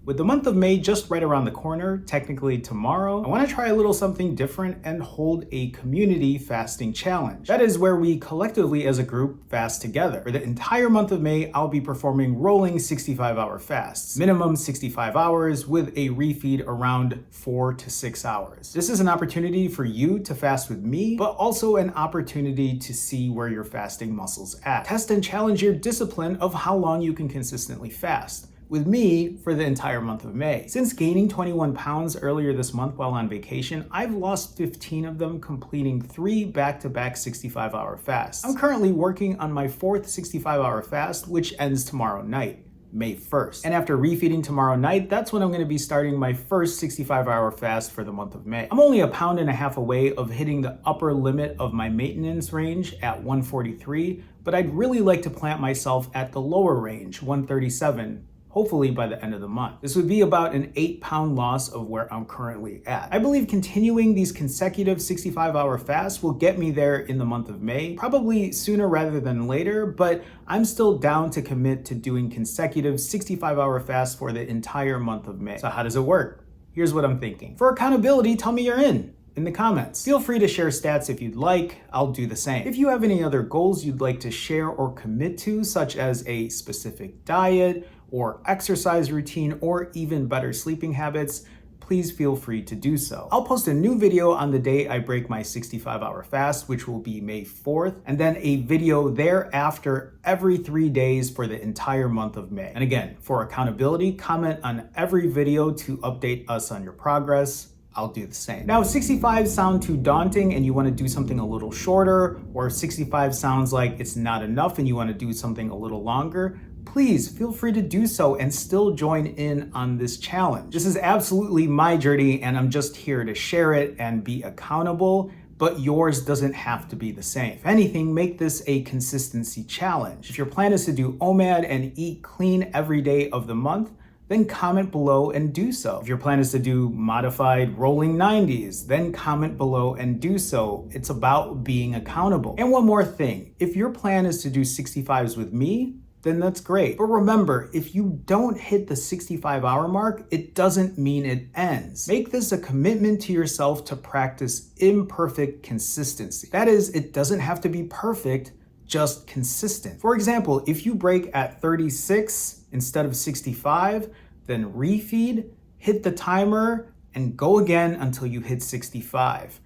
With the month of May just right around the corner, technically tomorrow, I want to try a little something different and hold a community fasting challenge. That is where we collectively as a group fast together. For the entire month of May, I'll be performing rolling 65-hour fasts, minimum 65 hours with a refeed around 4 to 6 hours. This is an opportunity for you to fast with me, but also an opportunity to see where your fasting muscle's at. Test and challenge your discipline of how long you can consistently fast. With me for the entire month of May. Since gaining 21 pounds earlier this month while on vacation, I've lost 15 of them, completing 3 back-to-back 65-hour fasts. I'm currently working on my 4th 65-hour fast, which ends tomorrow night, May 1st. And after refeeding tomorrow night, that's when I'm going to be starting my first 65-hour fast for the month of May. I'm only a pound and a half away of hitting the upper limit of my maintenance range at 143, but I'd really like to plant myself at the lower range, 137, hopefully by the end of the month. This would be about an 8-pound loss of where I'm currently at. I believe continuing these consecutive 65-hour fasts will get me there in the month of May, probably sooner rather than later, but I'm still down to commit to doing consecutive 65-hour fasts for the entire month of May. So how does it work? Here's what I'm thinking. For accountability, tell me you're in the comments. Feel free to share stats if you'd like, I'll do the same. If you have any other goals you'd like to share or commit to, such as a specific diet, or exercise routine, or even better sleeping habits, please feel free to do so. I'll post a new video on the day I break my 65-hour fast, which will be May 4th, and then a video thereafter every 3 days for the entire month of May. And again, for accountability, comment on every video to update us on your progress. I'll do the same. Now, if 65 sound too daunting and you want to do something a little shorter, or 65 sounds like it's not enough and you want to do something a little longer, please feel free to do so and still join in on this challenge. This is absolutely my journey and I'm just here to share it and be accountable, but yours doesn't have to be the same. If anything, make this a consistency challenge. If your plan is to do OMAD and eat clean every day of the month, then comment below and do so. If your plan is to do modified rolling 90s, then comment below and do so. It's about being accountable. And one more thing, if your plan is to do 65s with me, then that's great. But remember, if you don't hit the 65-hour mark, it doesn't mean it ends. Make this a commitment to yourself to practice imperfect consistency. That is, it doesn't have to be perfect, just consistent. For example, if you break at 36 instead of 65, then refeed, hit the timer, and go again until you hit 65.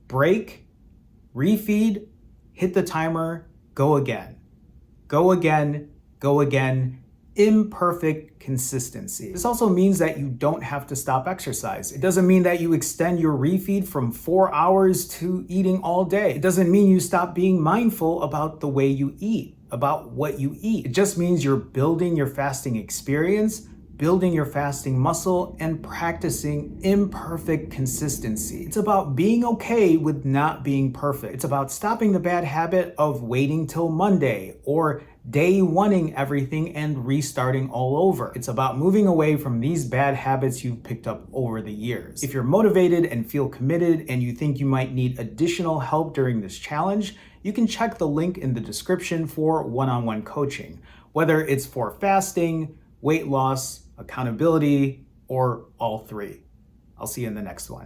Break, refeed, hit the timer, go again. Go again, go again, imperfect consistency. This also means that you don't have to stop exercise. It doesn't mean that you extend your refeed from 4 hours to eating all day. It doesn't mean you stop being mindful about the way you eat, about what you eat. It just means you're building your fasting experience, building your fasting muscle, and practicing imperfect consistency. It's about being okay with not being perfect. It's about stopping the bad habit of waiting till Monday or day oneing everything and restarting all over. It's about moving away from these bad habits you've picked up over the years. If you're motivated and feel committed and you think you might need additional help during this challenge, you can check the link in the description for one-on-one coaching, whether it's for fasting, weight loss, accountability, or all three. I'll see you in the next one.